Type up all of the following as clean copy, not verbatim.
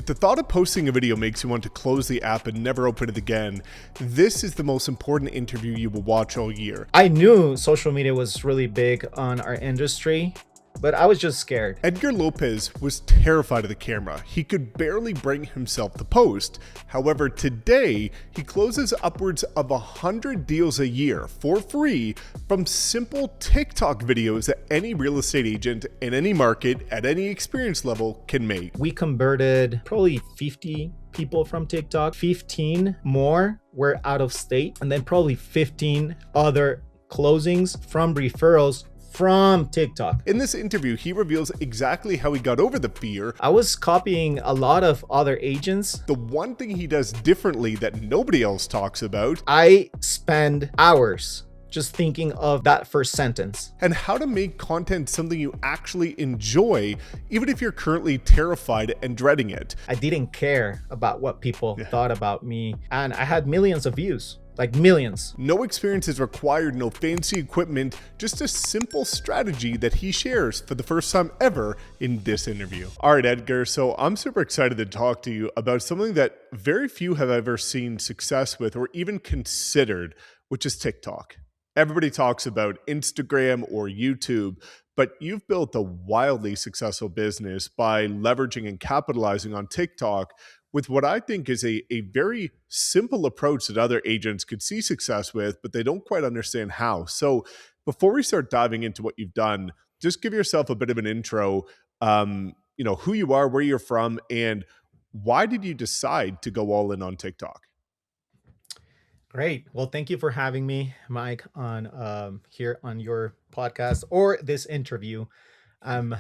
If the thought of posting a video makes you want to close the app and never open it again, this is the most important interview you will watch all year. I knew social media was really big on our industry, but I was just scared. Edgar Lopez was terrified of the camera. He could barely bring himself to post. However, today, he closes upwards of 100 deals a year for free from simple TikTok videos that any real estate agent in any market at any experience level can make. We converted probably 50 people from TikTok. 15 more were out of state, and then probably 15 other closings from referrals from TikTok. In this interview, he reveals exactly how he got over the fear. I was copying a lot of other agents. The one thing he does differently that nobody else talks about. I spend hours just thinking of that first sentence. And how to make content something you actually enjoy, even if you're currently terrified and dreading it. I didn't care about what people thought about me, and I had millions of views. Like millions. No experience is required, no fancy equipment, just a simple strategy that he shares for the first time ever in this interview. All right, Edgar, so I'm super excited to talk to you about something that very few have ever seen success with or even considered, which is TikTok. Everybody talks about Instagram or YouTube, but you've built a wildly successful business by leveraging and capitalizing on TikTok with what I think is a very simple approach that other agents could see success with, but they don't quite understand how. So before we start diving into what you've done, just give yourself a bit of an intro, who you are, where you're from, and why did you decide to go all in on TikTok? Great. Well, thank you for having me, Mike, on here on your podcast or this interview. I'm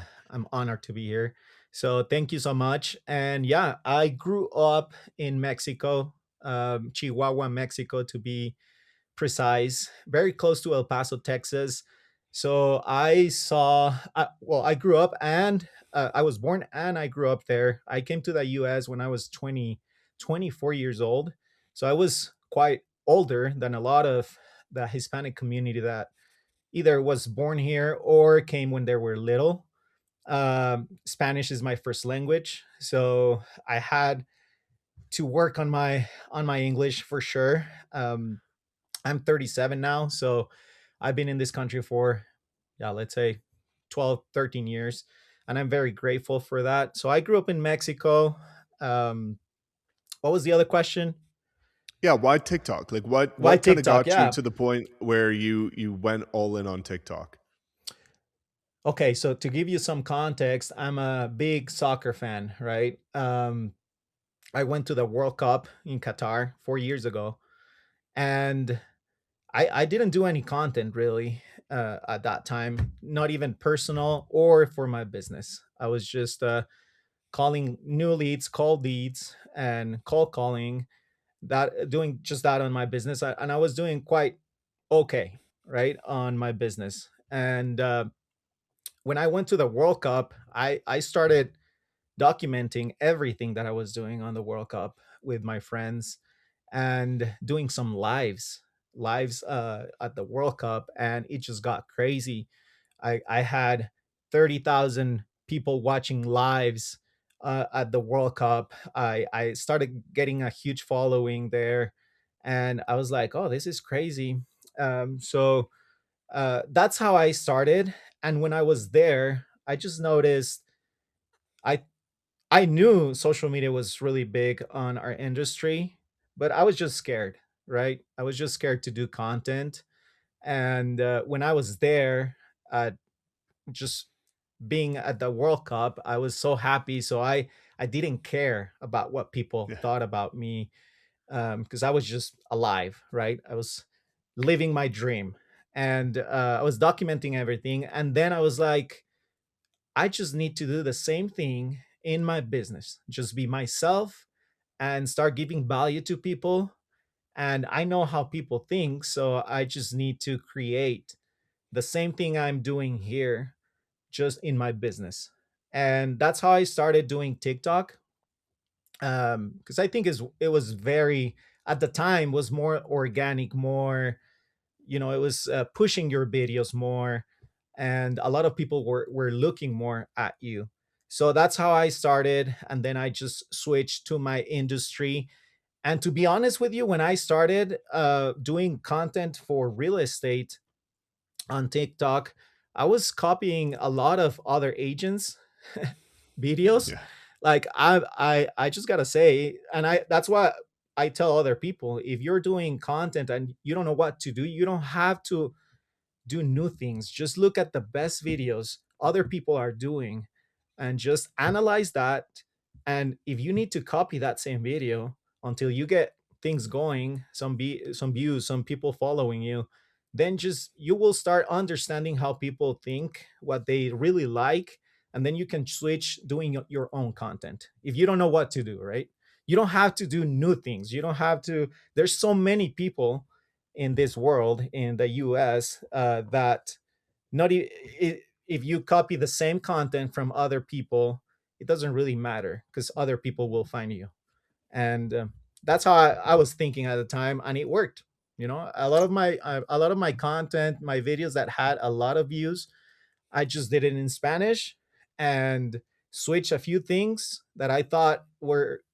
honored to be here. So thank you so much. And yeah, I grew up in Mexico, Chihuahua, Mexico, to be precise, very close to El Paso, Texas. So I grew up and I was born and I grew up there. I came to the US when I was 24 years old. So I was quite older than a lot of the Hispanic community that either was born here or came when they were little. Spanish is my first language, so I had to work on my English for sure. I'm 37 now, so I've been in this country for, let's say 12, 13 years, and I'm very grateful for that. So I grew up in Mexico. What was the other question? Yeah, why TikTok? Like what Why kind of TikTok? got you to the point where you went all in on TikTok? Okay, so to give you some context, I'm a big soccer fan, right? I went to the World Cup in Qatar 4 years ago, and I didn't do any content really at that time, not even personal or for my business. I was just calling new leads, cold leads, and cold calling, that doing just that on my business, and I was doing quite okay, right, on my business. And when I went to the World Cup, I started documenting everything that I was doing on the World Cup with my friends and doing some lives at the World Cup, and it just got crazy. I had 30,000 people watching lives at the World Cup. I started getting a huge following there, and I was like, oh, this is crazy. So that's how I started. And when I was there, I just noticed I I knew social media was really big on our industry, but I was just scared, right? I was just scared to do content. And when I was there, just being at the World Cup, I was so happy. So I didn't care about what people Yeah. thought about me, because I was just alive, right? I was living my dream, and I was documenting everything. And then I was like, I just need to do the same thing in my business, just be myself and start giving value to people. And I know how people think, so I just need to create the same thing I'm doing here just in my business. And that's how I started doing TikTok. Because I think it was very, at the time, was more organic, more, it was pushing your videos more, and a lot of people were looking more at you. So that's how I started, and then I just switched to my industry. And to be honest with you, when I started doing content for real estate on TikTok, I was copying a lot of other agents' videos. Yeah. Like I just gotta say, and I that's why I tell other people, if you're doing content and you don't know what to do, you don't have to do new things. Just look at the best videos other people are doing and just analyze that. And if you need to copy that same video until you get things going, some views, some people following you, then just you will start understanding how people think, what they really like, and then you can switch doing your own content. If you don't know what to do, right? You don't have to do new things. You don't have to. There's so many people in this world in the US that not if you copy the same content from other people, it doesn't really matter because other people will find you. And that's how I was thinking at the time, and it worked. You know, a lot of my content, my videos that had a lot of views, I just did it in Spanish and switch a few things that I thought were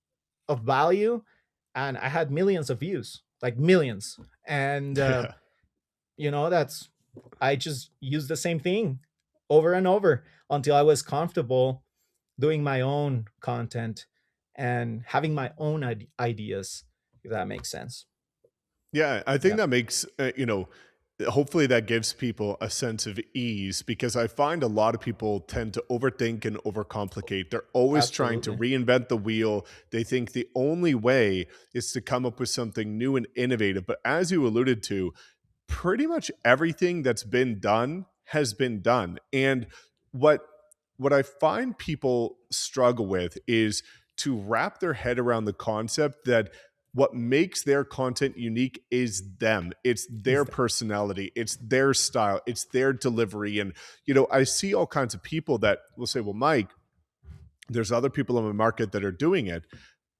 of value, and I had millions of views, like millions. And Yeah. you know, that's I just used the same thing over and over until I was comfortable doing my own content and having my own ideas, if that makes sense. Yeah, I think Yeah, that makes, hopefully that gives people a sense of ease because I find a lot of people tend to overthink and overcomplicate. They're always trying to absolutely. reinvent the wheel. They think the only way is to come up with something new and innovative. But as you alluded to, pretty much everything that's been done has been done. And what what I find people struggle with is to wrap their head around the concept that what makes their content unique is them. It's their Is that personality, it's their style, it's their delivery. And I see all kinds of people that will say, "Well, Mike, there's other people in the market that are doing it."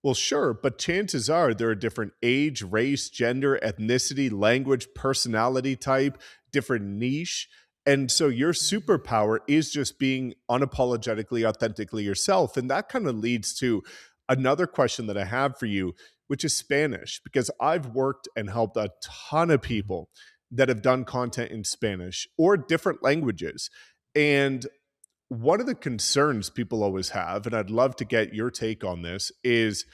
Well, sure, but chances are they're a different age, race, gender, ethnicity, language, personality type, different niche. And so your superpower is just being unapologetically, authentically yourself. And that kind of leads to another question that I have for you, which is Spanish, because I've worked and helped a ton of Mhm. people that have done content in Spanish or different languages. And one of the concerns people always have, and I'd love to get your take on this, is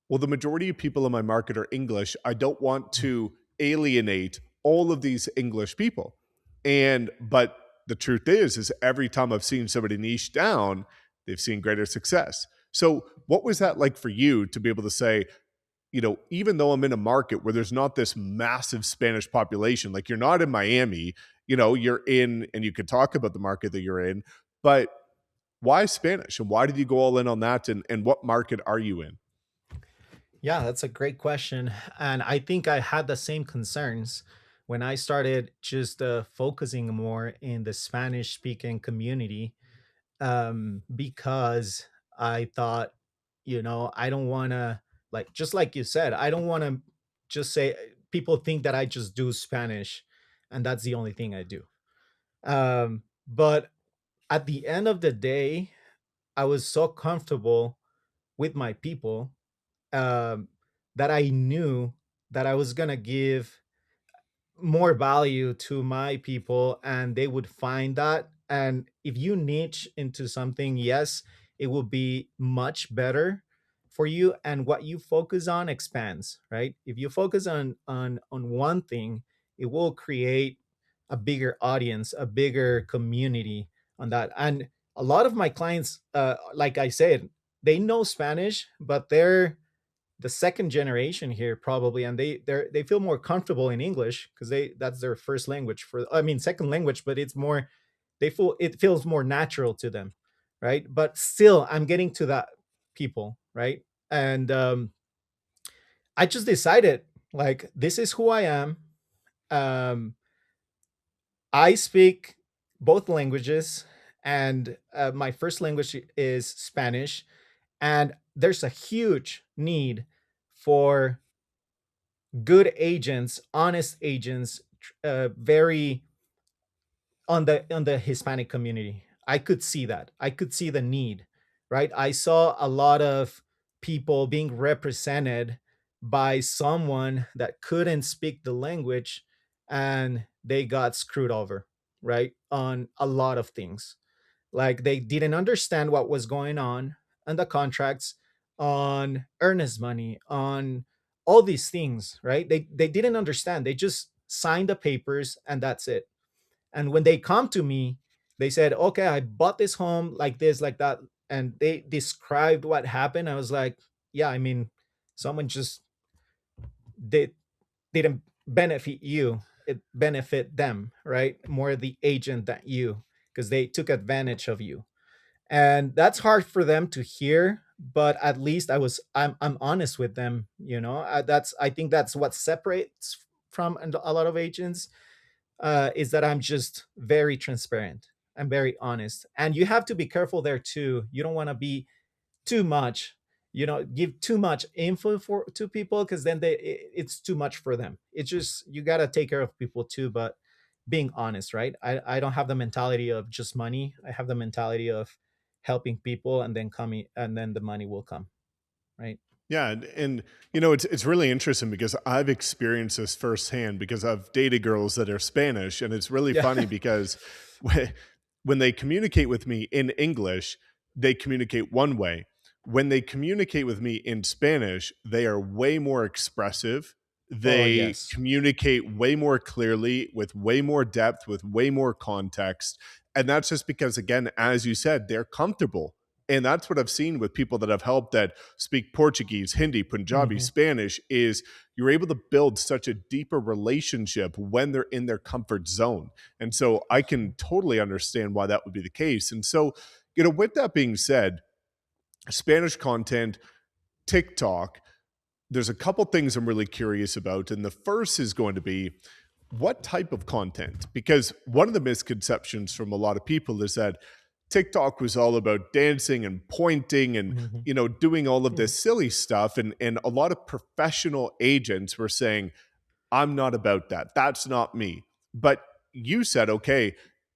well, the majority of people in my market are English. I don't want to alienate all of these English people. But the truth is every time I've seen somebody niche down, they've seen greater success. So, what was that like for you to be able to say, even though I'm in a market where there's not this massive Spanish population, like you're not in Miami, you're in, and you could talk about the market that you're in, but why Spanish? And why did you go all in on that? And what market are you in? Yeah, that's a great question. And I think I had the same concerns when I started just focusing more in the Spanish speaking community, because I thought, I don't want to, like, just like you said, I don't want to just say people think that I just do Spanish and that's the only thing I do. But at the end of the day, I was so comfortable with my people, um, that I knew that I was going to give more value to my people and they would find that. And if you niche into something, yes, it will be much better for you, and what you focus on expands, right? If you focus on one thing, it will create a bigger audience, a bigger community on that. And a lot of my clients, like I said, they know Spanish, but they're the second generation here probably, and they feel more comfortable in English because that's their first language, for I mean second language, but it's more, they feel it feels more natural to them, right? But still I'm getting to that people, right? And I just decided, like, this is who I am. um I speak both languages, and my first language is Spanish, and there's a huge need for good agents, honest agents, very on the Hispanic community. I could see that. I could see the need, right? I saw a lot of people being represented by someone that couldn't speak the language, and they got screwed over, right? On a lot of things. Like they didn't understand what was going on the contracts, on earnest money, on all these things, right? They didn't understand. They just signed the papers and that's it. And when they come to me, they said, "Okay, I bought this home like this, like that," and they described what happened. I was like, "Yeah, I mean, someone just did didn't benefit you. It benefit them, right? More the agent than you, because they took advantage of you." And that's hard for them to hear, but at least I'm honest with them, you know. I think that's what separates from a lot of agents, is that I'm just very transparent. I'm very honest, and you have to be careful there too. You don't want to be too much, give too much info for to people, because then it's too much for them. It's just, you got to take care of people too, but being honest, right? I don't have the mentality of just money. I have the mentality of helping people, and then coming, and then the money will come, right? Yeah, and it's really interesting because I've experienced this firsthand because I've dated girls that are Spanish, and it's really Yeah. funny because when when they communicate with me in English, they communicate one way. When they communicate with me in Spanish, they are way more expressive. Oh, They yes. communicate way more clearly, with way more depth, with way more context. And that's just because, again, as you said, they're comfortable. And that's what I've seen with people that I've helped that speak Portuguese, Hindi, Punjabi, Hmm. Spanish, is you're able to build such a deeper relationship when they're in their comfort zone. And so I can totally understand why that would be the case. And so, with that being said, Spanish content, TikTok, there's a couple things I'm really curious about. And the first is going to be, what type of content? Because one of the misconceptions from a lot of people is that TikTok was all about dancing and pointing and Hmm. doing all of this silly stuff, and a lot of professional agents were saying, I'm not about that. That's not me. But you said, okay,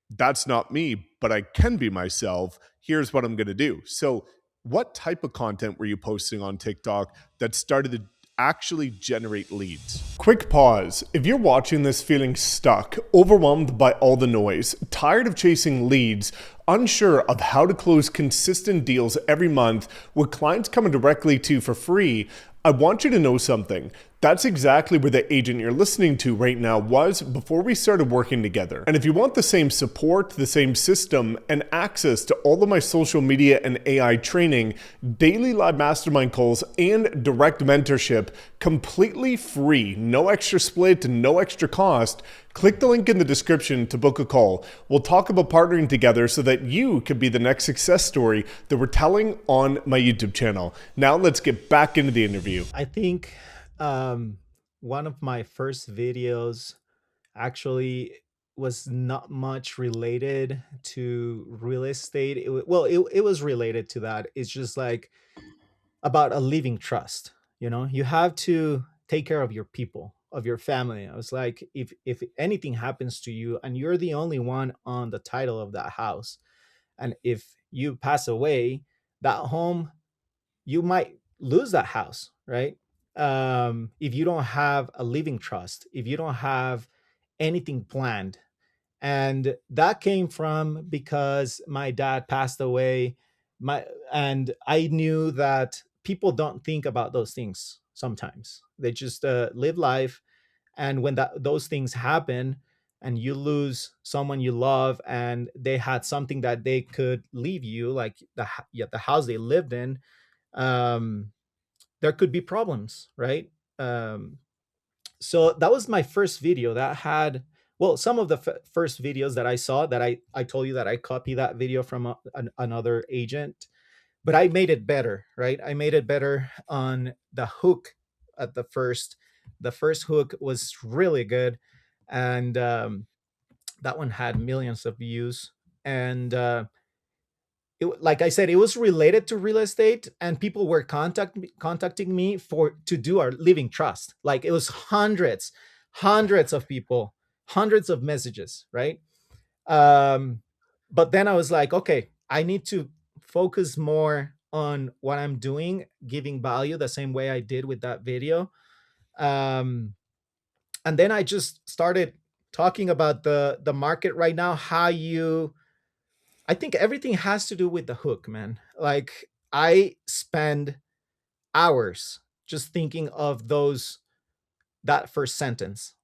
that's not me, but I can be myself. Here's what I'm going to do. So, what type of content were you posting on TikTok that started to actually generate leads? Quick pause. If you're watching this feeling stuck, overwhelmed by all the noise, tired of chasing leads, unsure of how to close consistent deals every month with clients coming directly to you for free, I want you to know something. That's exactly where the agent you're listening to right now was before we started working together. And if you want the same support, the same system, and access to all of my social media and AI training, daily live mastermind calls, and direct mentorship, completely free, no extra split, no extra cost, click the link in the description to book a call. We'll talk about partnering together so that you could be the next success story that we're telling on my YouTube channel. Now let's get back into the interview. I think um, one of my first videos actually was not much related to real estate. Well, it was related to that. It's just like about a living trust. You have to take care of your people, of your family. I was like, if anything happens to you and you're the only one on the title of that house, and if you pass away, that home, you might lose that house, right? If you don't have a living trust, if you don't have anything planned. And that came from because my dad passed away. My and I knew that people don't think about those things sometimes. They just live life, and when those things happen, and you lose someone you love, and they had something that they could leave you, like yeah, the house they lived in, um, there could be problems, right? Um, so that was my first video that had, well, some of the first videos that I saw, that I told you that I copied that video from another agent, but I made it better, right? I made it better on the hook. At the first hook was really good, and that one had millions of views. And like I said, it was related to real estate, and people were contacting me for to do our living trust. Like it was hundreds of people, hundreds of messages, right? Um, But then I was like, okay, I need to focus more on what I'm doing, giving value the same way I did with that video. Um, and then I just started talking about the market right now. How you, I think everything has to do with the hook, man. Like I spend hours just thinking of those that first sentence.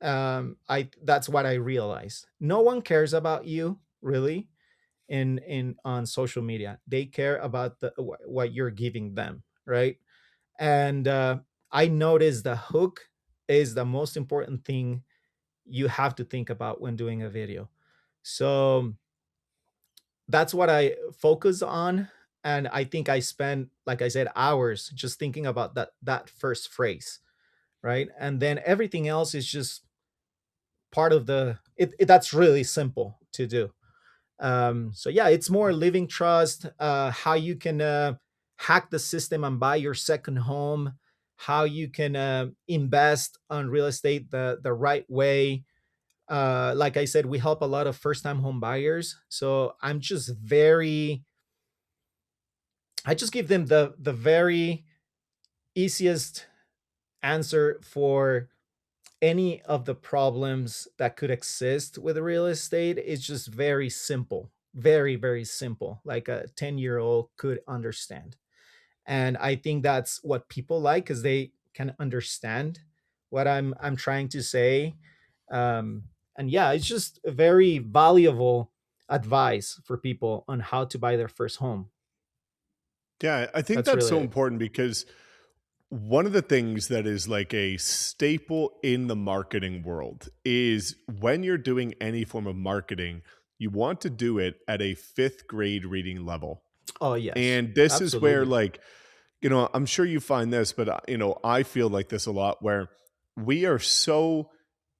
I That's what I realized. No one cares about you really in on social media. They care about what you're giving them, right? And I noticed the hook is the most important thing you have to think about when doing a video. So that's what I focus on. And I think I spend, like I said, hours just thinking about that first phrase, right? And then everything else is just part of that's really simple to do. So yeah, it's more living trust, how you can hack the system and buy your second home, how you can invest on real estate the right way. Like I said, we help a lot of first time home buyers, so I just give them the very easiest answer for any of the problems that could exist with real estate. Is just very simple, very very simple, like a 10-year-old could understand. And I think that's what people like, because they can understand what I'm trying to say. And yeah, it's just a very valuable advice for people on how to buy their first home. Yeah, I think That's that's really so it. important because one of the things that is like a staple in the marketing world is when you're doing any form of marketing, you want to do it at a fifth grade reading level. Oh yes, And this is where, absolutely. like, I'm sure you find this, but I feel like this a lot where we are so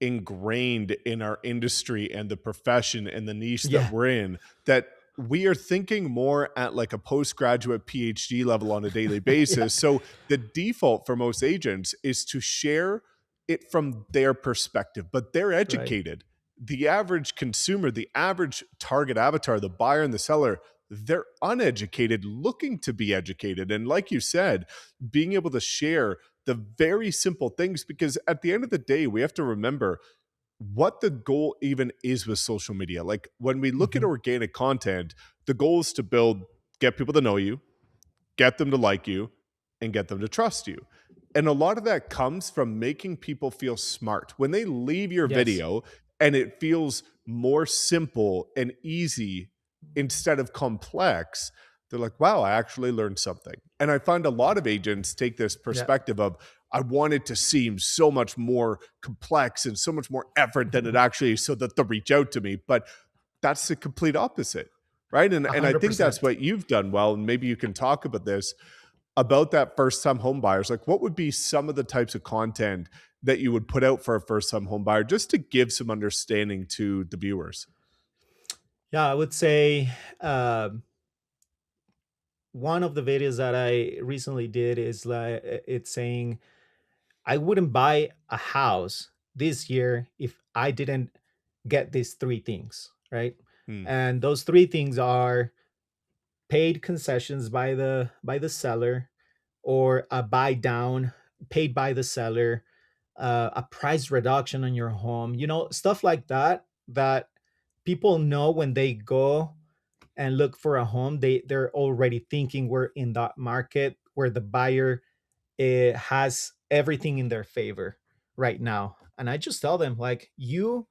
ingrained in our industry and the profession and the niche that Yeah. we're in that we are thinking more at like a postgraduate PhD level on a daily Yeah. basis. So the default for most agents is to share it from their perspective, but they're Right. educated. The average consumer, the average target avatar, the buyer and the seller, they're uneducated looking to be educated. And like you said, being able to share the very simple things, because at the end of the day, we have to remember what the goal even is with social media. Like when we look at Hmm. organic content, the goal is to get people to know you, get them to like you, and get them to trust you. And a lot of that comes from making people feel smart. When they leave your Yes. video and it feels more simple and easy instead of complex, they're like, wow, I actually learned something. And I find a lot of agents take this Yeah. perspective of, I want it to seem so much more complex and so much more effort than it actually is so that they'll reach out to me. But that's the complete opposite, right? And A I hundred think that's percent. what you've done well. And maybe you can talk about this, about that first time home buyers. Like, what would be some of the types of content that you would put out for a first time home buyer just to give some understanding to the viewers? Yeah, I would say one of the videos that I recently did is like it's saying I wouldn't buy a house this year if I didn't get these three things, right? Hmm. And those three things are paid concessions by the seller, or a buy down paid by the seller, a price reduction on your home, stuff like that, that people know when they go and look for a home, they're already thinking we're in that market where the buyer has everything in their favor right now. And I just tell them, like, you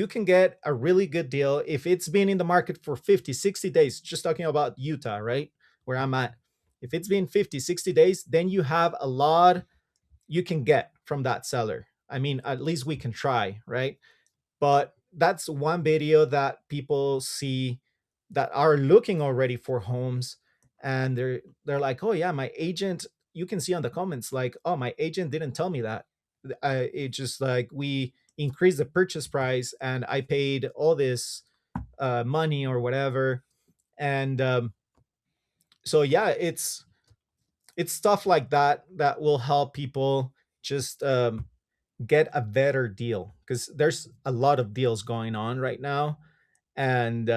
can get a really good deal if it's been in the market for 50, 60 days, just talking about Utah, right? Where I'm at. If it's been 50, 60 days, then you have a lot you can get from that seller. I mean, at least we can try, right? But that's one video that people see that are looking already for homes, and they're like, oh yeah, my agent, you can see on the comments like, oh, my agent didn't tell me that. It just like, we increased the purchase price and I paid all this money or whatever. And so yeah, it's stuff like that that will help people just get a better deal, because there's a lot of deals going on right now. And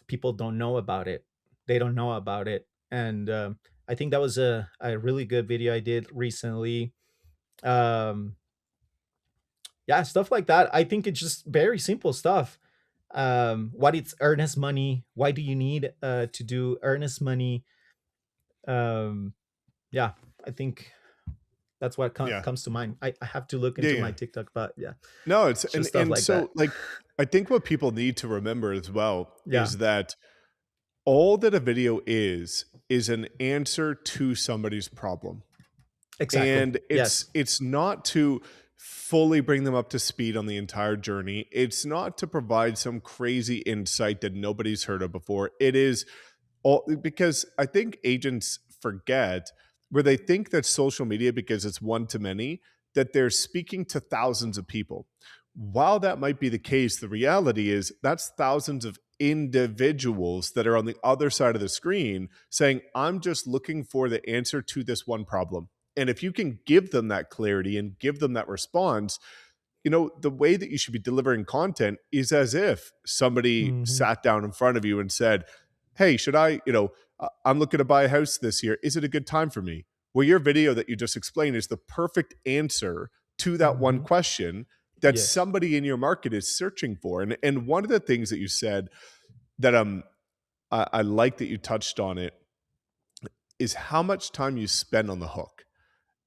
people don't know about it. They don't know about it. And I think that was a really good video I did recently. Um, yeah, stuff like that. I think it's just very simple stuff. What it's earnest money? Why do you need to do earnest money? Um, yeah, I think that's what Yeah. comes to mind. I have to look Yeah. into my Yeah. TikTok, but yeah, No, it's just stuff and like that. so like I think what people need to remember as well Yeah, is that all that a video is an answer to somebody's problem. exactly. And Yes. it's not to fully bring them up to speed on the entire journey. It's not to provide some crazy insight that nobody's heard of before. It is all because I think agents forget where they think that social media, because it's one to many, that they're speaking to thousands of people. While that might be the case, the reality is that's thousands of individuals that are on the other side of the screen saying, I'm just looking for the answer to this one problem. And if you can give them that clarity and give them that response, the way that you should be delivering content is as if somebody Hmm. sat down in front of you and said, hey, should I, I'm looking to buy a house this year. Is it a good time for me? Well, your video that you just explained is the perfect answer to that one Hmm. question that Yes. somebody in your market is searching for. And one of the things that you said that I like that you touched on it is how much time you spend on the hook.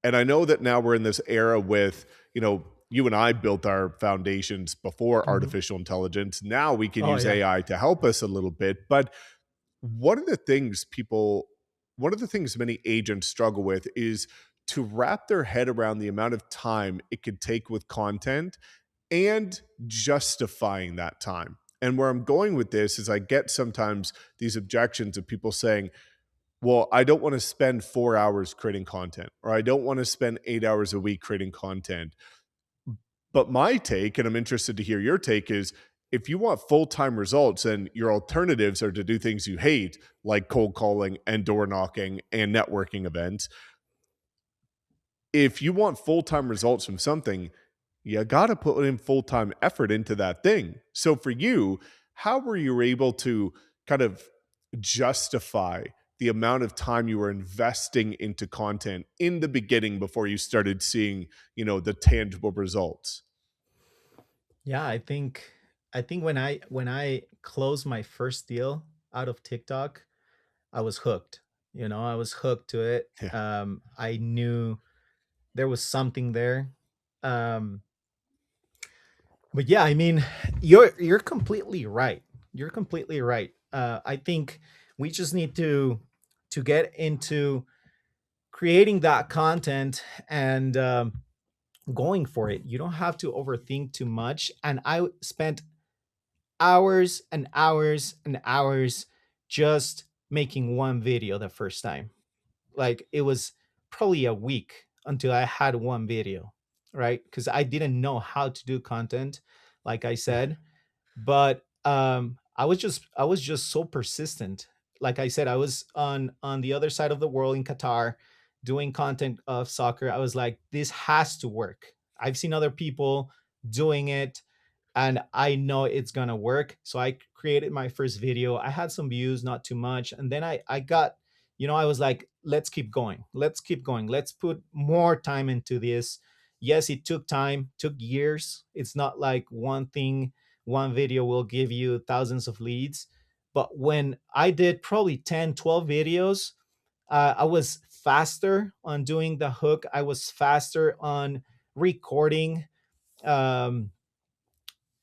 And I know that now we're in this era with, you and I built our foundations before Hmm. artificial intelligence. Now we can Oh use yeah. AI to help us a little bit. But one of the things people, one of the things many agents struggle with is to wrap their head around the amount of time it could take with content and justifying that time. And where I'm going with this is I get sometimes these objections of people saying, well, I don't want to spend 4 hours creating content, or I don't want to spend 8 hours a week creating content. But my take, and I'm interested to hear your take, is if you want full time results and your alternatives are to do things you hate, like cold calling and door knocking and networking events, if you want full time results from something, you got to put in full time effort into that thing. So for you, how were you able to kind of justify the amount of time you were investing into content in the beginning before you started seeing, the tangible results? Yeah, I think when I closed my first deal out of TikTok, I was hooked. I was hooked to it. Yeah. I knew there was something there. Um, but yeah, I mean, you're completely right. You're completely right. I think we just need to get into creating that content and going for it. You don't have to overthink too much. And I spent hours and hours and hours just making one video the first time. Like it was probably a week until I had one video, right? Because I didn't know how to do content, like I Yeah. said. But I was just so persistent. Like I said, I was on the other side of the world in Qatar doing content of soccer. I was like, this has to work. I've seen other people doing it and I know it's gonna work. So I created my first video. I had some views, not too much, and then I got, I was like, let's keep going, let's keep going, let's put more time into this. Yes, it took time, took years. It's not like one thing, one video will give you thousands of leads. But when I did probably 10, 12 videos, I was faster on doing the hook. I was faster on recording. Um,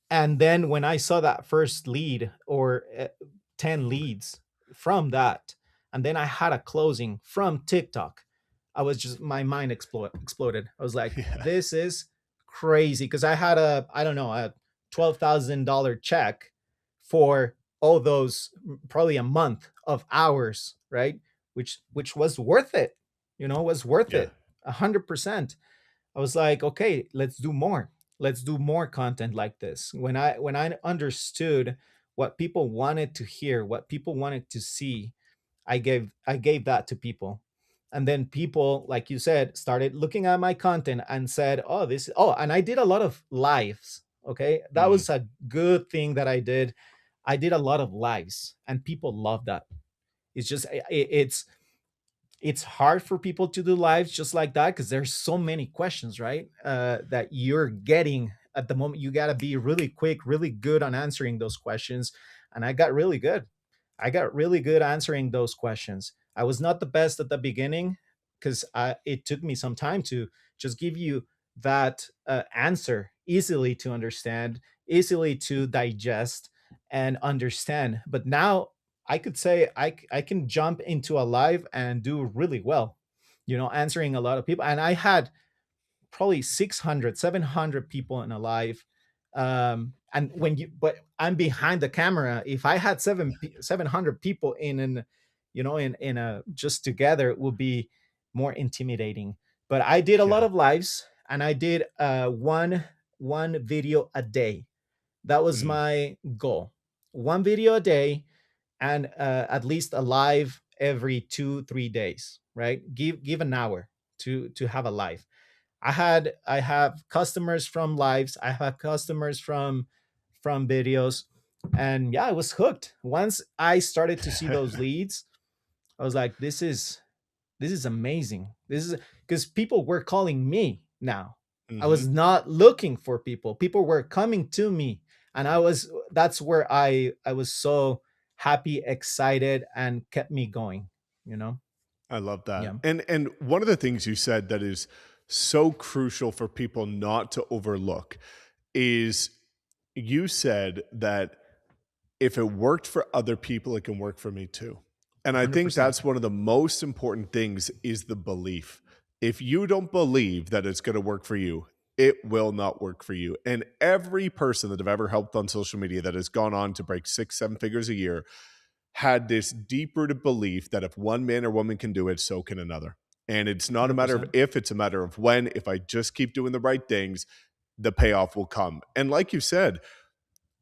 and then when I saw that first lead or 10 leads from that, and then I had a closing from TikTok, I was just, my mind exploded. I was like, Yeah. this is crazy. Because I had I don't know, a $12,000 check for all those, probably a month of hours, right? Which was worth it, was worth Yeah. it 100%. I was like, okay, let's do more. Let's do more content like this. When I understood what people wanted to hear, what people wanted to see, I gave that to people. And then people, like you said, started looking at my content and said, "Oh, and I did a lot of lives." Okay? That Mm. was a good thing that I did. I did a lot of lives, and people love that. It's just it's hard for people to do lives just like that because there's so many questions, right? That you're getting at the moment. You got to be really quick, really good on answering those questions. And I got really good. I got really good answering those questions. I was not the best at the beginning because it took me some time to just give you that answer easily to understand, easily to digest and understand. But now I could say I can jump into a live and do really well, answering a lot of people. And I had probably 600, 700 people in a live. And but I'm behind the camera. If I had 700 people in a just together, it would be more intimidating. But I did a lot Yeah. of lives, and I did one video a day. That was Mm. my goal. One video a day, and at least a live every 2 3 days, right? Give an hour to have a live. I have customers from lives, I have customers from videos, and yeah, I was hooked. Once I started to see those leads, I was like, this is amazing. This is because people were calling me now. I Hmm. was not looking for people. People were coming to me. And that's where I was so happy, excited, and kept me going, you know? I love that. Yeah. And one of the things you said that is so crucial for people not to overlook is you said that if it worked for other people, it can work for me too. And I think 100%. that's one of the most important things is the belief. If you don't believe that it's going to work for you, it will not work for you. And every person that I've ever helped on social media that has gone on to break 6, 7 figures a year had this deep rooted belief that if one man or woman can do it, so can another. And it's not a matter of 100%. if, it's a matter of when. If I just keep doing the right things, the payoff will come. And like you said,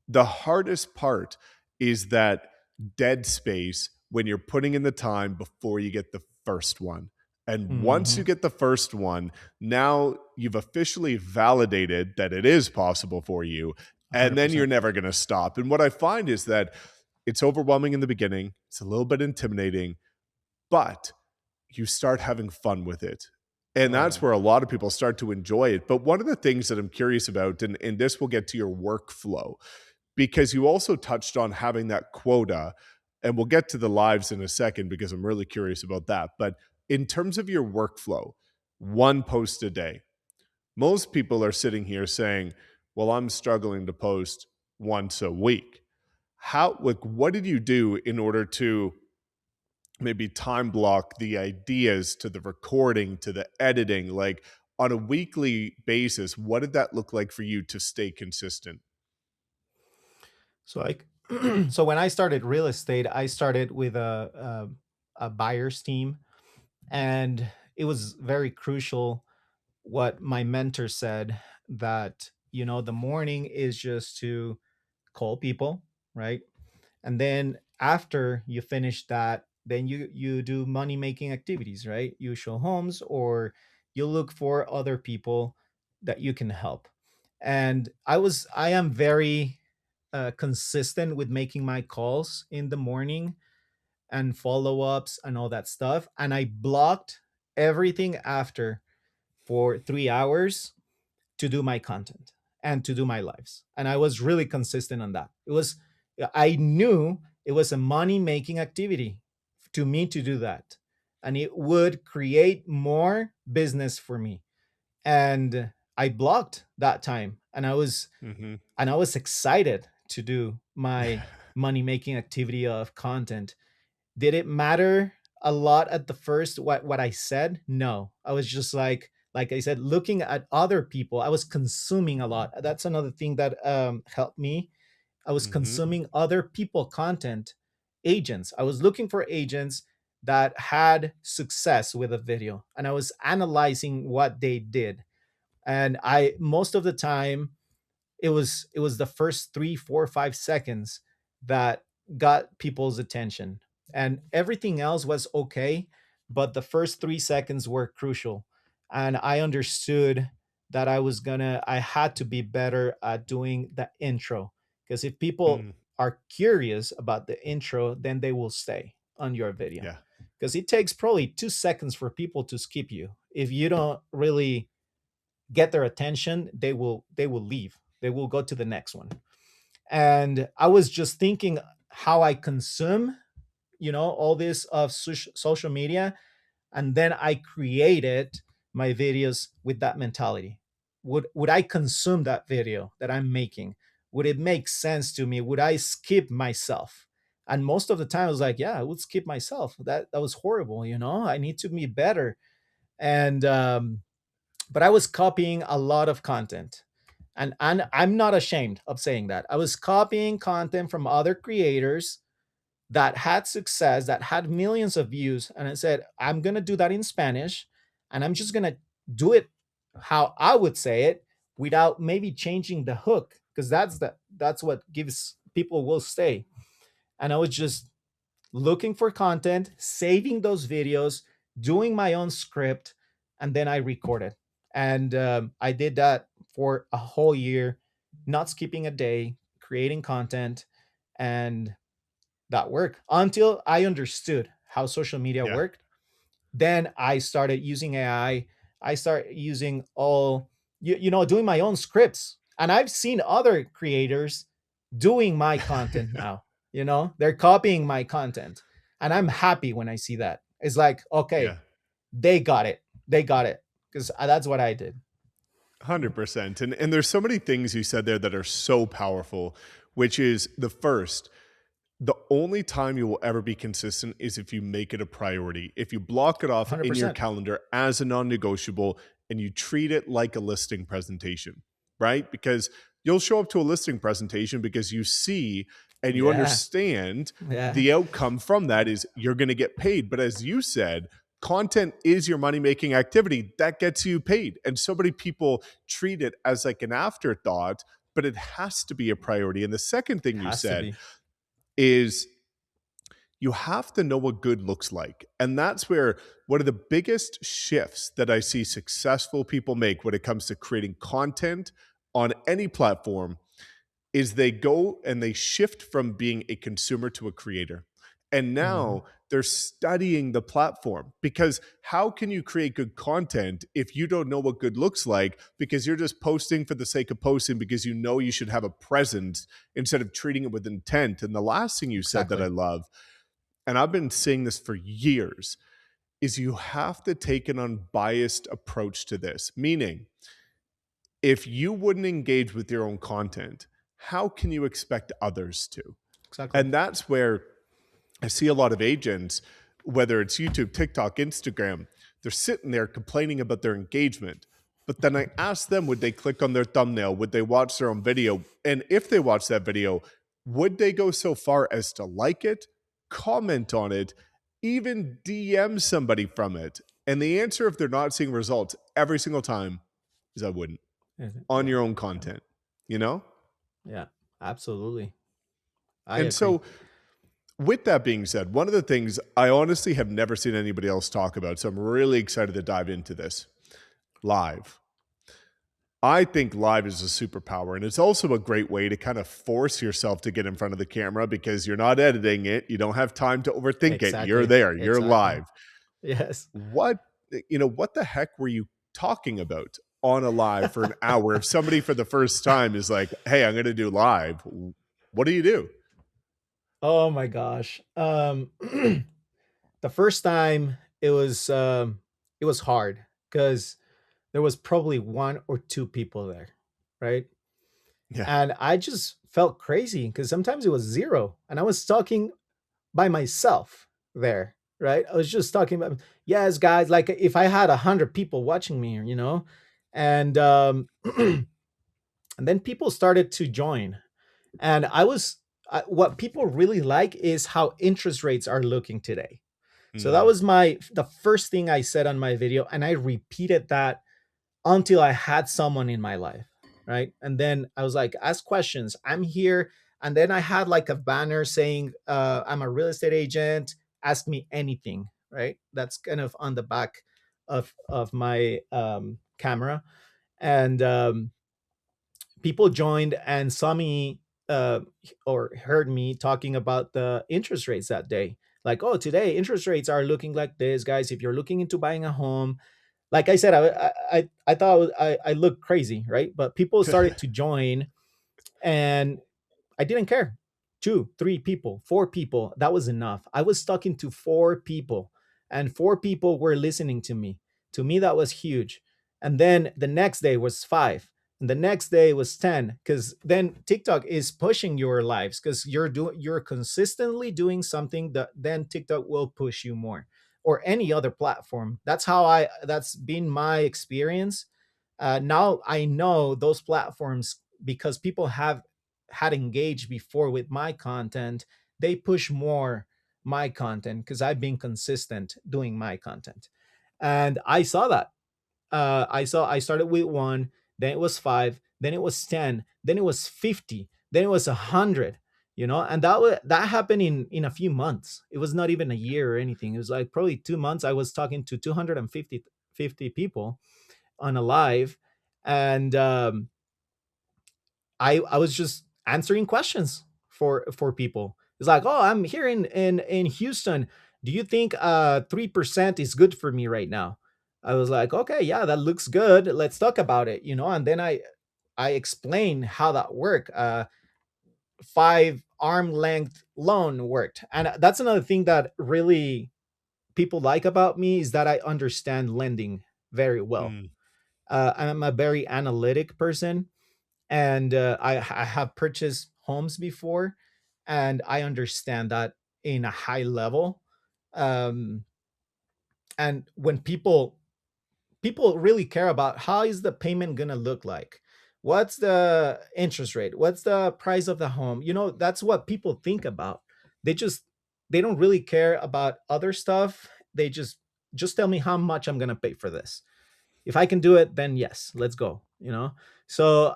the hardest part is that dead space when you're putting in the time before you get the first one. And once you Hmm. get the first one, now you've officially validated that it is possible for you. And then you're 100%. never going to stop. And what I find is that it's overwhelming in the beginning, it's a little bit intimidating, but you start having fun with it. And Oh, that's yeah. where a lot of people start to enjoy it. But one of the things that I'm curious about, and this will get to your workflow, because you also touched on having that quota, and we'll get to the lives in a second because I'm really curious about that. But in terms of your workflow, one post a day, most people are sitting here saying, well, I'm struggling to post once a week. How, like, what did you do in order to maybe time block the ideas to the recording to the editing, like on a weekly basis? What did that look like for you to stay consistent? So like, so when I started real estate, I started with a buyer's team, and it was very crucial what my mentor said, that the morning is just to call people, right? And then after you finish that, then you do money making activities, right? You show homes, or you look for other people that you can help. And I am very consistent with making my calls in the morning and follow-ups and all that stuff, and I blocked everything after for 3 hours to do my content and to do my lives. And I was really consistent on that. I knew it was a money making activity to me to do that. And it would create more business for me. And I blocked that time, Hmm. and I was excited to do my money making activity of content. Did it matter a lot at the first what I said? No. I was just like I said, looking at other people. I was consuming a lot. That's another thing that helped me. I was Hmm. consuming other people content, agents. I was looking for agents that had success with a video, and I was analyzing what they did. And I most of the time it was the first 3 4 5 seconds that got people's attention, and everything else was okay, but the first 3 seconds were crucial. And I understood that I had to be better at doing the intro, because if people Mm. are curious about the intro, then they will stay on your video, Yeah. because it takes probably 2 seconds for people to skip you. If you don't really get their attention, they will leave. They will go to the next one. And I was just thinking how I consume, all this of social media, and then I created my videos with that mentality. Would I consume that video that I'm making? Would it make sense to me? Would I skip myself? And most of the time I was like, yeah, I would skip myself. That was horrible, I need to be better. And but I was copying a lot of content. And I'm not ashamed of saying that. I was copying content from other creators that had success, that had millions of views. And I said, I'm going to do that in Spanish. And I'm just going to do it how I would say it, without maybe changing the hook, because that's what gives people will stay. And I was just looking for content, saving those videos, doing my own script, and then I recorded. And I did that for a whole year, not skipping a day, creating content. And that worked until I understood how social media Yeah. worked. Then I started using AI. I started using doing my own scripts. And I've seen other creators doing my content now. They're copying my content. And I'm happy when I see that. It's like, okay, Yeah. they got it. They got it. Because that's what I did. 100%. And there's so many things you said there that are so powerful, which is the first, the only time you will ever be consistent is if you make it a priority. If you block it off in your 100%. calendar as a non-negotiable and you treat it like a listing presentation, right? Because you'll show up to a listing presentation because you see and you Yeah. understand Yeah. the outcome from that is you're going to get paid. But as you said, content is your money making activity that gets you paid. And so many people treat it as like an afterthought, but it has to be a priority. And the second It thing you has to said be. is you have to know what good looks like. And that's where one of the biggest shifts that I see successful people make when it comes to creating content on any platform is they go and they shift from being a consumer to a creator. And Mhm. now they're studying the platform because how can you create good content if you don't know what good looks like because you're just posting for the sake of posting because you know you should have a presence instead of treating it with intent. And the last thing you said that I Exactly. love, and I've been saying this for years, is you have to take an unbiased approach to this. Meaning, if you wouldn't engage with your own content, how can you expect others to? Exactly. And that's where I see a lot of agents, whether it's YouTube, TikTok, Instagram, they're sitting there complaining about their engagement. But then I ask them, would they click on their thumbnail? Would they watch their own video? And if they watch that video, would they go so far as to like it, comment on it, even DM somebody from it? And the answer, if they're not seeing results every single time, is I wouldn't on Yeah. your own Yeah. content, you know? Yeah. Absolutely. I And agree. so with that being said, one of the things I honestly have never seen anybody else talk about, so I'm really excited to dive into this live. I think live is a superpower, and it's also a great way to kind of force yourself to get in front of the camera because you're not editing it. You don't have time to overthink it. You're Exactly. there, you're Exactly. live. Yes. What, what the heck were you talking about on a live for an hour? If somebody for the first time is like, hey, I'm going to do live, what do you do? Oh my gosh. The first time it was hard because there was probably one or two people there, right? Yeah. And I just felt crazy because sometimes it was zero, and I was talking by myself there, right? I was just talking about, yes, guys, like if I had 100 people watching me, and and then people started to join, and what people really like is how interest rates are looking today. So that Mm, was the first thing I said on my video, and I repeated that until I had someone in my life, right? And then I was like, ask questions. I'm here. And then I had like a banner saying, I'm a real estate agent. Ask me anything, right? That's kind of on the back of my camera. And people joined and saw me uh, or heard me talking about the interest rates that day. Like, oh, today interest rates are looking like this, guys. If you're looking into buying a home, like I said, I thought I looked crazy, right? But people started to join, and I didn't care. Two, three people, four people, that was enough. I was talking to four people, and four people were listening to me. To me, that was huge. And then the next day was five. And the next day was 10. Because then TikTok is pushing your lives because you're consistently doing something that then TikTok will push you more. Or any other platform. That's been my experience. Now I know those platforms because people have had engaged before with my content, they push more my content because I've been consistent doing my content. And I saw that. I started with one, then it was five, then it was 10, then it was 50, then it was 100, and that happened in a few months. It was not even a year or anything. It was like probably 2 months. I was talking to 250 people on a live, and I was just answering questions for people. It's like, oh, I'm here in Houston. Do you think 3% is good for me right now? I was like, okay, yeah, that looks good. Let's talk about it, And then I explain how that worked. 5 arm length loan worked, and that's another thing that really people like about me is that I understand lending very well. Mm, I'm a very analytic person, and I have purchased homes before, and I understand that in a high level. um, and when people really care about how is the payment going to look like, what's the interest rate, what's the price of the home, that's what people think about. They don't really care about other stuff. They just tell me how much I'm going to pay for this. If I can do it, then yes, let's go. So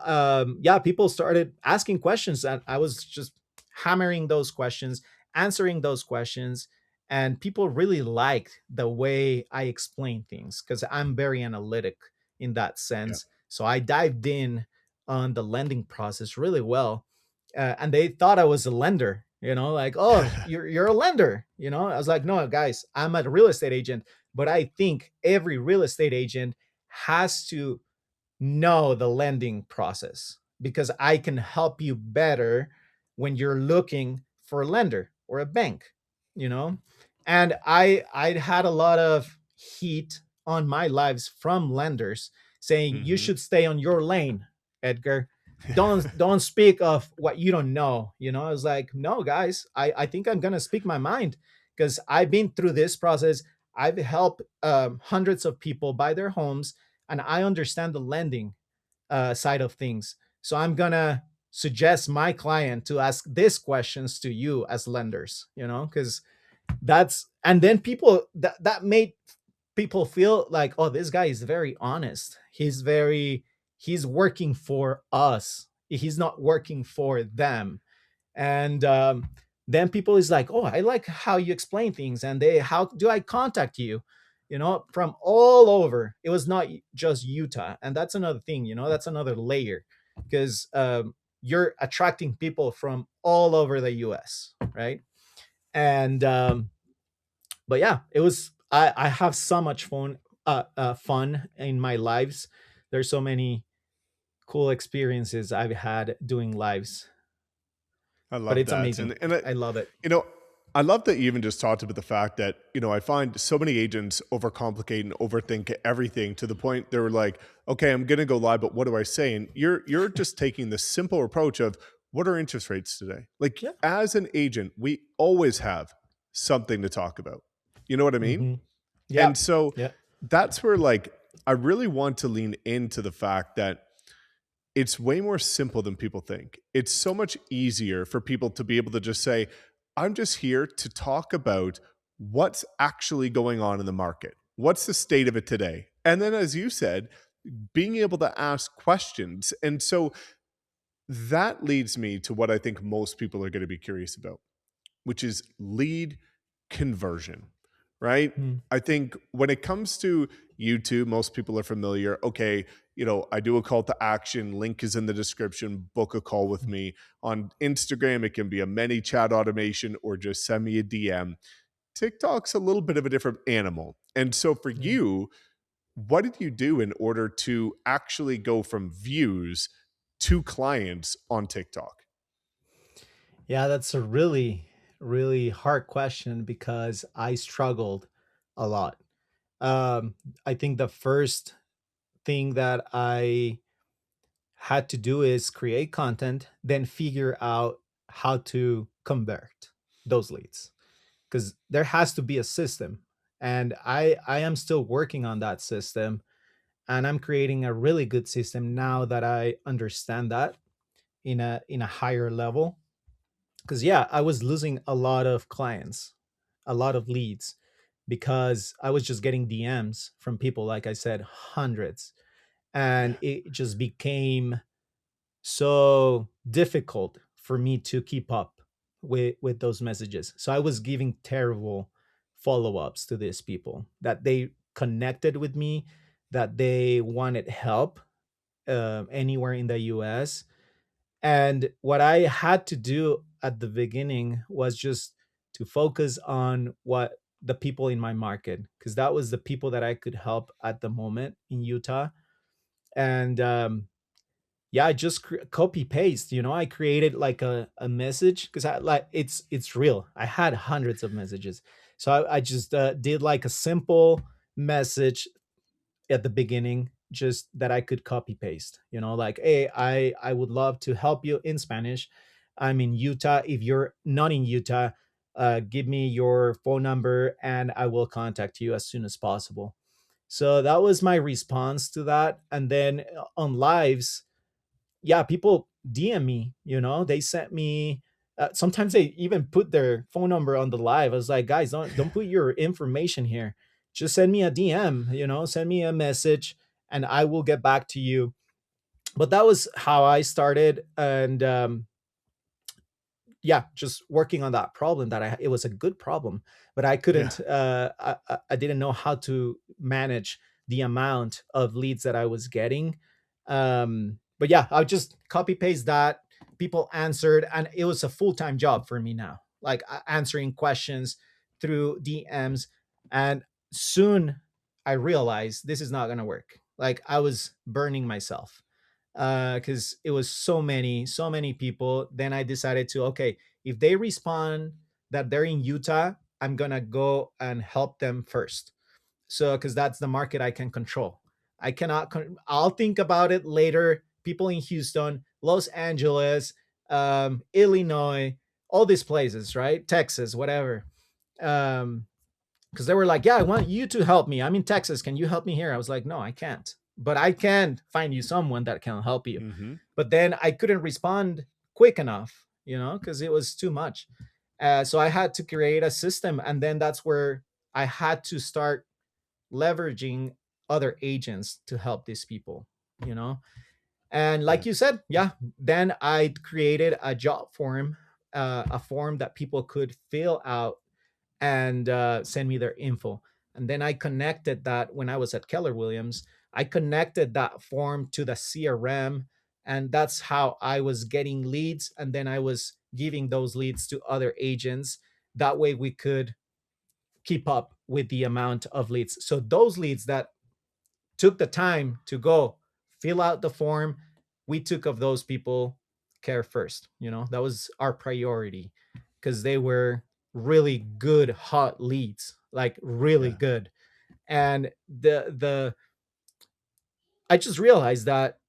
yeah, people started asking questions, and I was just hammering those questions, answering those questions, and people really liked the way I explain things because I'm very analytic in that yeah. sense. So I dived in on the lending process really well, and they thought I was a lender. Like, oh, you're a lender. I was like, no, guys, I'm a real estate agent. But I think every real estate agent has to know the lending process because I can help you better when you're looking for a lender or a bank, you know? And I had a lot of heat on my lives from lenders saying you Hmm. should stay on your lane, Edgar. Don't speak of what you don't know. I was like, no, guys, I think I'm gonna speak my mind because I've been through this process. I've helped hundreds of people buy their homes, and I understand the lending side of things. So I'm gonna suggest my client to ask these questions to you as lenders, because and then people that made people feel like, oh, this guy is very honest. He's working for us. He's not working for them. And then people is like, oh, I like how you explain things, and how do I contact you, from all over. It was not just Utah, and that's another thing, that's another layer, because you're attracting people from all over the US, right? And but yeah, it was I have so much fun in my lives. There's so many cool experiences I've had doing lives, I but love it's that. amazing. I love it. You know, I love that you even just talked about the fact that, I find so many agents overcomplicate and overthink everything to the point they're like, okay, I'm gonna go live, but what do I say? And you're just taking the simple approach of what are interest rates today? Like Yeah. as an agent, we always have something to talk about. You know what I mean? Hmm. Yeah. And so Yeah. that's where like I really want to lean into the fact that it's way more simple than people think. It's so much easier for people to be able to just say, I'm just here to talk about what's actually going on in the market. What's the state of it today? And then, as you said, being able to ask questions. And so that leads me to what I think most people are going to be curious about, which is lead conversion, right? Mm. I think when it comes to YouTube, most people are familiar. Okay, I do a call to action. Link is in the description. Book a call with me. On Instagram, it can be a many chat automation or just send me a DM. TikTok's a little bit of a different animal. And so for Yeah. you, what did you do in order to actually go from views to clients on TikTok? Yeah, that's a really, really hard question because I struggled a lot. Um, I think the first thing that I had to do is create content, then figure out how to convert those leads because there has to be a system. And I am still working on that system, and I'm creating a really good system now that I understand that in a higher level. Because yeah, I was losing a lot of clients, a lot of leads, because I was just getting DMs from people, like I said, hundreds, and it just became so difficult for me to keep up with those messages. So I was giving terrible follow-ups to these people that they connected with me, that they wanted help anywhere in the US. And what I had to do at the beginning was just to focus on what the people in my market, because that was the people that I could help at the moment in Utah. And yeah, I just copy paste. I created like a message because I like it's real. I had hundreds of messages, so I just did like a simple message at the beginning, just that I could copy paste. Like, hey, I would love to help you in Spanish. I'm in Utah. If you're not in Utah, give me your phone number and I will contact you as soon as possible. So that was my response to that. And then on lives, yeah, people DM me, they sent me, sometimes they even put their phone number on the live. I was like, guys, don't put your information here. Just send me a DM, send me a message and I will get back to you. But that was how I started. And yeah, just working on that problem that it was a good problem, but I Yeah. couldn't, I didn't know how to manage the amount of leads that I was getting. But yeah, I would just copy paste that. People answered, and it was a full-time job for me now, like answering questions through DMs. And soon I realized this is not going to work. Like, I was burning myself because it was so many people. Then I decided to, okay, if they respond that they're in Utah, I'm gonna go and help them first. So because that's the market I can control. I cannot. I'll think about it later. People in Houston, Los Angeles, Illinois, all these places, right? Texas, whatever. Um, because they were like, "Yeah, I want you to help me. I'm in Texas. Can you help me here?" I was like, "No, I can't. But I can find you someone that can help you." Hmm. But then I couldn't respond quick enough, because it was too much. So I had to create a system, and then that's where I had to start leveraging other agents to help these people. You know, and Yeah. like you said, yeah, then I created a job form, a form that people could fill out and send me their info. And then I connected that when I was at Keller Williams. I connected that form to the CRM, and that's how I was getting leads. And then I was giving those leads to other agents. That way we could keep up with the amount of leads. So those leads that took the time to go fill out the form, we took of those people care first. That was our priority because they were really good hot leads, like really Yeah. good. And the I just realized that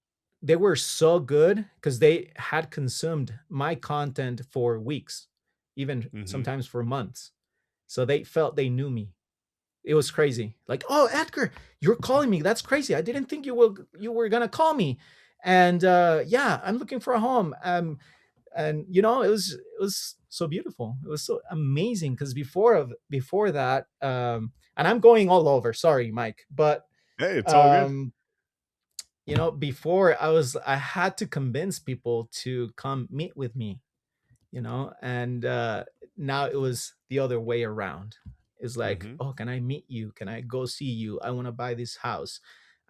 they were so good because they had consumed my content for weeks, even Hmm. sometimes for months. So they felt they knew me. It was crazy. Like, oh, Edgar, you're calling me. That's crazy. I didn't think you were gonna call me. And yeah, I'm looking for a home. And it was so beautiful. It was so amazing because before that, and I'm going all over. Sorry, Mike, but Hey, it's all good. um, before I had to convince people to come meet with me, and now it was the other way around. It's like, Hmm. oh, can I meet you? Can I go see you? I want to buy this house.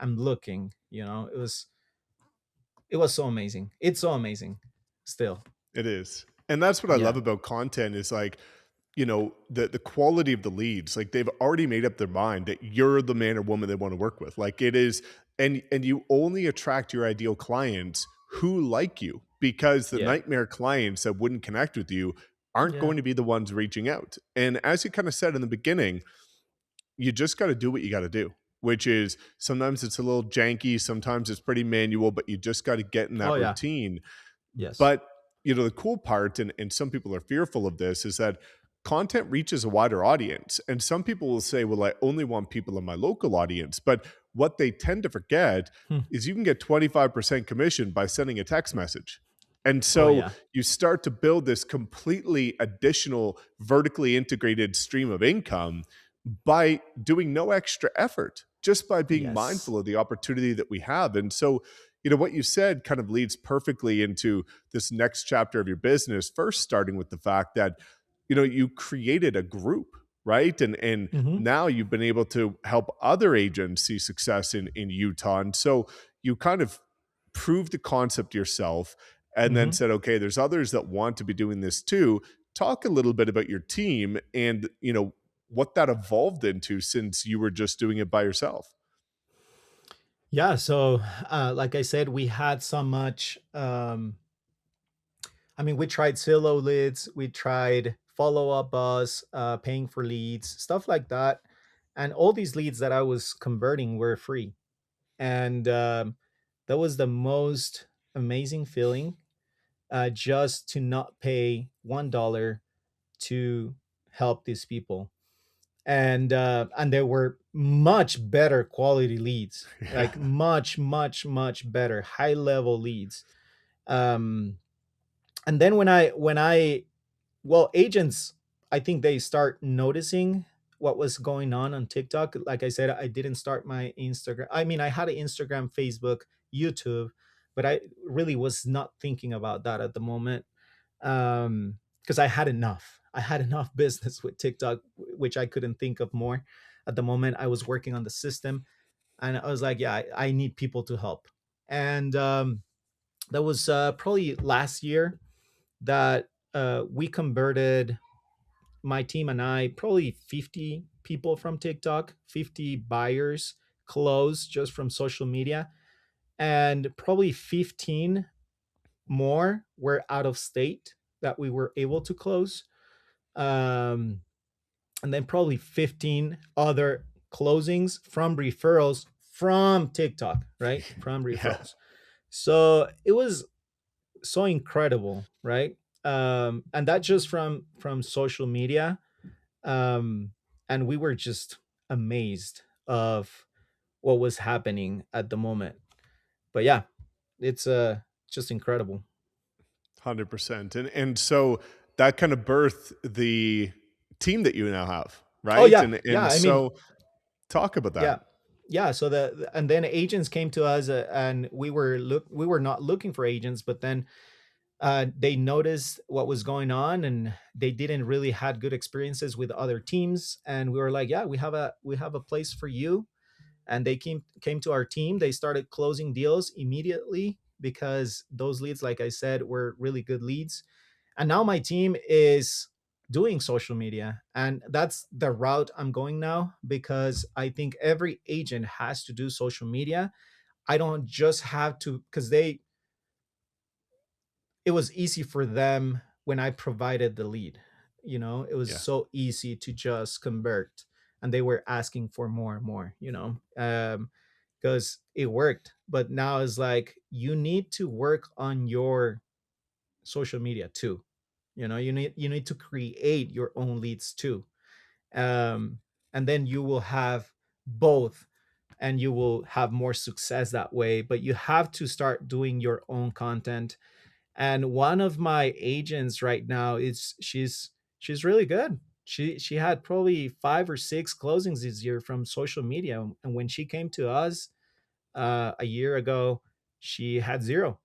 I'm looking. It was so amazing. It's so amazing still. It is. And that's what I Yeah. love about content is like, the quality of the leads, like they've already made up their mind that you're the man or woman they want to work with. Like it is, and you only attract your ideal clients who like you, because the Yeah. nightmare clients that wouldn't connect with you aren't Yeah. going to be the ones reaching out. And as you kind of said in the beginning, you just got to do what you got to do, which is sometimes it's a little janky, sometimes it's pretty manual, but you just got to get in Oh that yeah. routine. Yes. But, the cool part, and some people are fearful of this, is that content reaches a wider audience. And some people will say, well, I only want people in my local audience. But what they tend to forget Hmm. is you can get 25% commission by sending a text message. And Oh so yeah. you start to build this completely additional vertically integrated stream of income by doing no extra effort, just by being Yes. mindful of the opportunity that we have. And so, what you said kind of leads perfectly into this next chapter of your business. First, starting with the fact that, you created a group, right? And Hmm. now you've been able to help other agents see success in Utah. And so you kind of proved the concept yourself and then Hmm. said, okay, there's others that want to be doing this too. Talk a little bit about your team and, what that evolved into since you were just doing it by yourself. Yeah. So, like I said, we had so much. I mean, we tried silo leads, we tried follow up buzz, paying for leads, stuff like that, and all these leads that I was converting were free, and that was the most amazing feeling. Just to not pay $1 to help these people, and they were much better quality leads, Yeah. like much, much, much better, high level leads. Um, and then when I well, agents, I think they start noticing what was going on TikTok. Like I said, I didn't start my Instagram. I mean, I had an Instagram, Facebook, YouTube, but I really was not thinking about that at the moment. Because I had enough. I had enough business with TikTok, which I couldn't think of more. At the moment, I was working on the system, and I was like, yeah, I need people to help. And that was probably last year that we converted, my team and I, probably 50 people from TikTok, 50 buyers closed just from social media, and probably 15 more were out of state that we were able to close. Um, and then probably 15 other closings from referrals from TikTok, right? From Yeah. referrals. So it was so incredible, right? And that just from social media. um, and we were just amazed of what was happening at the moment. But yeah, it's just incredible. 100%. And so that kind of birthed the team that you now have, Oh right? yeah, yeah. And I mean, so talk about yeah, that. yeah. So and then agents came to us, and we were not looking for agents, but then they noticed what was going on, and they didn't really had good experiences with other teams, and we were like, yeah, we have a place for you. And they came to our team. They started closing deals immediately because those leads, like I said, were really good leads. And now my team is doing social media, and that's the route I'm going now, because I think every agent has to do social media. I don't just have to, because they it was easy for them when I provided the lead. It was Yeah. so easy to just convert, and they were asking for more and more, because it worked. But now it's like, you need to work on your social media too. You need to create your own leads too. Um, and then you will have both, and you will have more success that way. But you have to start doing your own content. And one of my agents right now, is she's really good. She had probably 5 or 6 closings this year from social media, and when she came to us a year ago, she had zero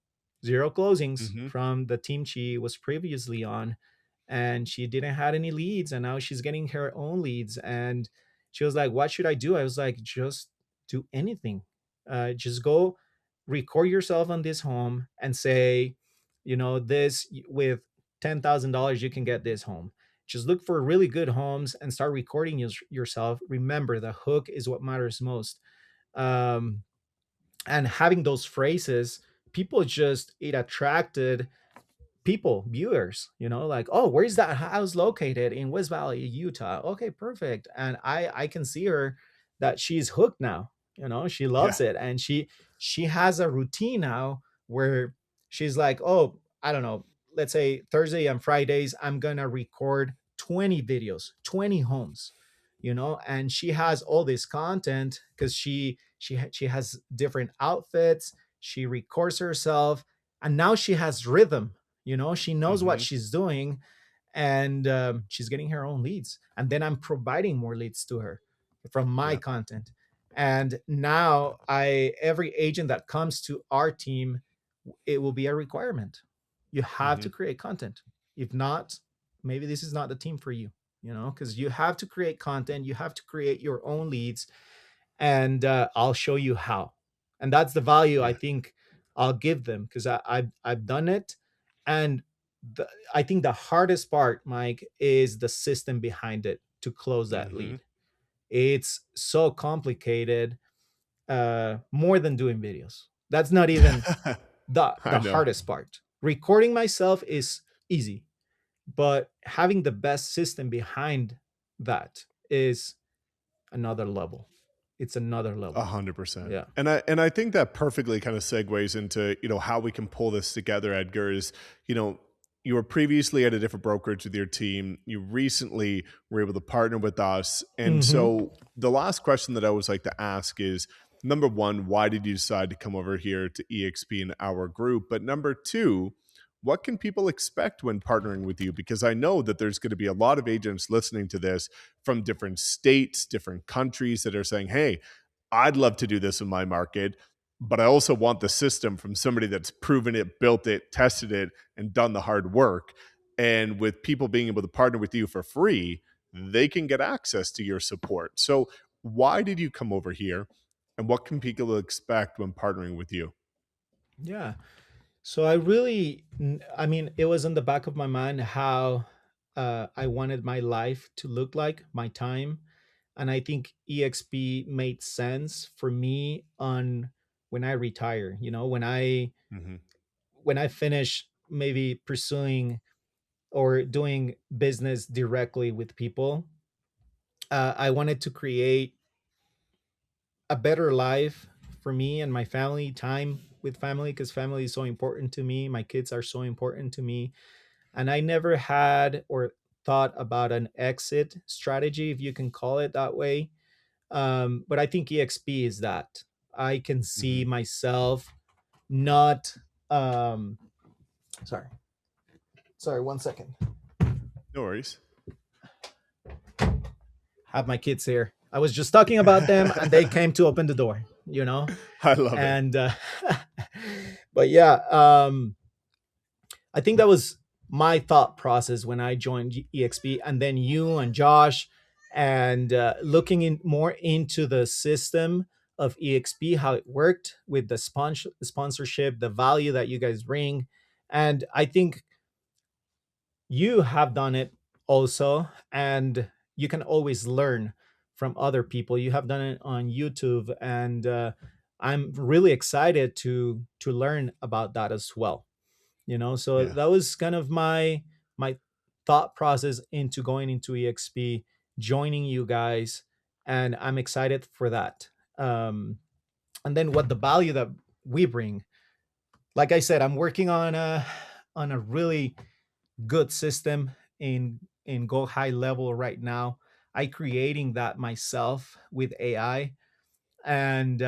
closings Hmm. from the team she was previously on, and she didn't had any leads, and now she's getting her own leads. And she was like, what should I do? I was like, just do anything. Just go record yourself on this home and say, this with $10,000 you can get this home. Just look for really good homes and start recording yourself. Remember, the hook is what matters most. um, and having those phrases, people just it attracted people, viewers, like, oh, where's that house located? In West Valley, Utah. Okay, perfect. And I can see her that she's hooked now. She Yeah. loves it, and she has a routine now where she's like, oh, I don't know, let's say Thursday and Fridays I'm gonna record 20 videos, 20 homes, and she has all this content because she has different outfits. She records herself, and now she has rhythm. She knows what Hmm. she's doing, and she's getting her own leads, and then I'm providing more leads to her from my Yeah. content. And now I every agent that comes to our team, it will be a requirement. You have Hmm. to create content. If not, maybe this is not the team for you, because you have to create content, you have to create your own leads, and I'll show you how. And that's the value I Yeah. think I'll give them, because I've done it. And I think the hardest part, Mike, is the system behind it to close that Hmm. lead. It's so complicated, more than doing videos. That's not even the I know. hardest part. Recording myself is easy, but having the best system behind that is another level. It's another level. 100%. Yeah. And I think that perfectly kind of segues into, how we can pull this together, Edgar, is, you know, you were previously at a different brokerage with your team. You recently were able to partner with us. And Hmm. so the last question that I always like to ask is, number one, why did you decide to come over here to EXP in our group? But number two, what can people expect when partnering with you? Because I know that there's going to be a lot of agents listening to this from different states, different countries that are saying, hey, I'd love to do this in my market, but I also want the system from somebody that's proven it, built it, tested it, and done the hard work. And with people being able to partner with you for free, they can get access to your support. So, why did you come over here? And what can people expect when partnering with you? Yeah. So I really, I mean, it was in the back of my mind how I wanted my life to look like, my time. And I think EXP made sense for me on when I retire, Hmm. when I finish maybe pursuing or doing business directly with people. I wanted to create a better life for me and my family, time with family, because family is so important to me. My kids are so important to me. And I never had or thought about an exit strategy, if you can call it that way. But I think EXP is that. I can see Hmm. myself not, um, sorry, sorry, 1 second. No worries. Have my kids here. I was just talking about them and they came to open the door, I love it. and but yeah, I think that was my thought process when I joined EXP, and then you and Josh, and looking in more into the system of EXP, how it worked with the sponsorship, the value that you guys bring, and I think you have done it also, and you can always learn from other people. You have done it on YouTube, and I'm really excited to learn about that as well. So Yeah. that was kind of my thought process into going into EXP, joining you guys, and I'm excited for that. And then what the value that we bring, like I said, I'm working on a really good system in go high level right now. I creating that myself with AI, and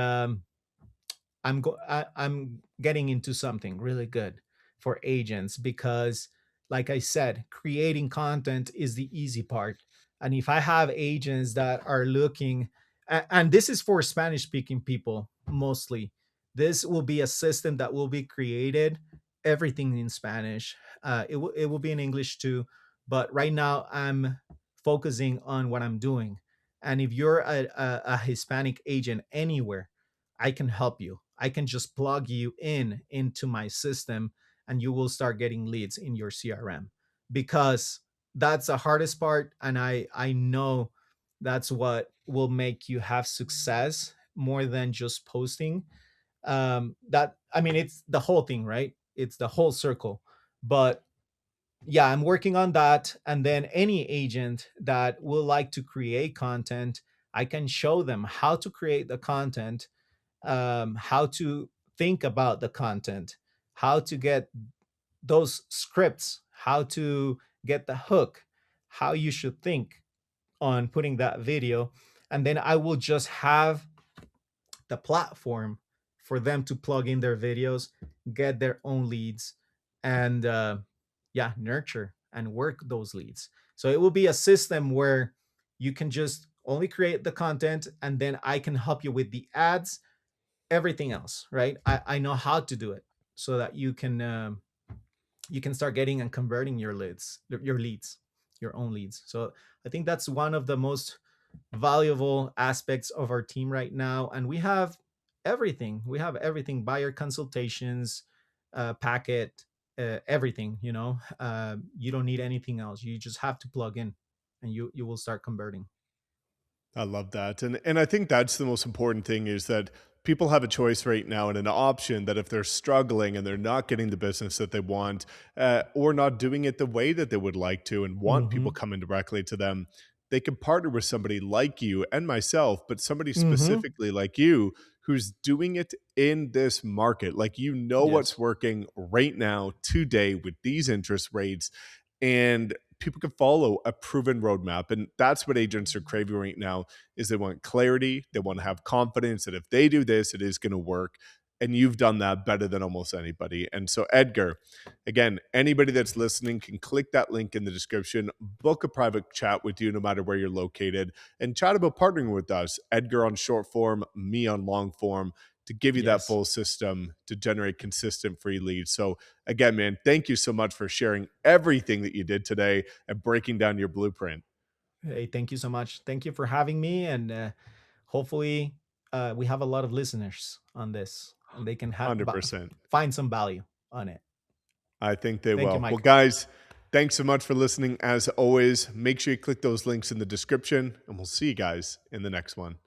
I'm getting into something really good for agents, because like I said, creating content is the easy part. And if I have agents that are looking, and this is for Spanish speaking people mostly, this will be a system that will be created everything in Spanish. It will be in English too, but right now I'm focusing on what I'm doing. And if you're a Hispanic agent anywhere, I can help you. I can just plug you in into my system and you will start getting leads in your CRM, because that's the hardest part. And I know that's what will make you have success more than just posting. That, I mean, it's the whole thing, right? It's the whole circle. But yeah, I'm working on that. And then any agent that will like to create content, I can show them how to create the content, how to think about the content, how to get those scripts, how to get the hook, how you should think on putting that video. And then I will just have the platform for them to plug in their videos, get their own leads, and yeah, nurture and work those leads. So it will be a system where you can just only create the content, and then I can help you with the ads, everything else, right? I know how to do it so that you can start getting and converting your own leads. So I think that's one of the most valuable aspects of our team right now. And we have everything: buyer consultations, packet, everything. You don't need anything else. You just have to plug in and you will start converting. I love that. And I think that's the most important thing is that people have a choice right now and an option that if they're struggling and they're not getting the business that they want, or not doing it the way that they would like to and want people Mm-hmm. coming directly to them, they can partner with somebody like you and myself, but somebody Mm-hmm. specifically like you who's doing it in this market. Like, you know what's Yes. working right now today with these interest rates, and people can follow a proven roadmap. And that's what agents are craving right now is they want clarity. They want to have confidence that if they do this, it is going to work. And you've done that better than almost anybody. And so, Edgar, again, anybody that's listening can click that link in the description, book a private chat with you no matter where you're located, and chat about partnering with us. Edgar on short form, me on long form, to give you that Yes. full system to generate consistent free leads. So, again, man, thank you so much for sharing everything that you did today and breaking down your blueprint. Hey, thank you so much. Thank you for having me. And hopefully, we have a lot of listeners on this and they can 100%. find some value on it. I think they Thank you, will. Well, Mike. guys, thanks so much for listening. As always, make sure you click those links in the description, and we'll see you guys in the next one.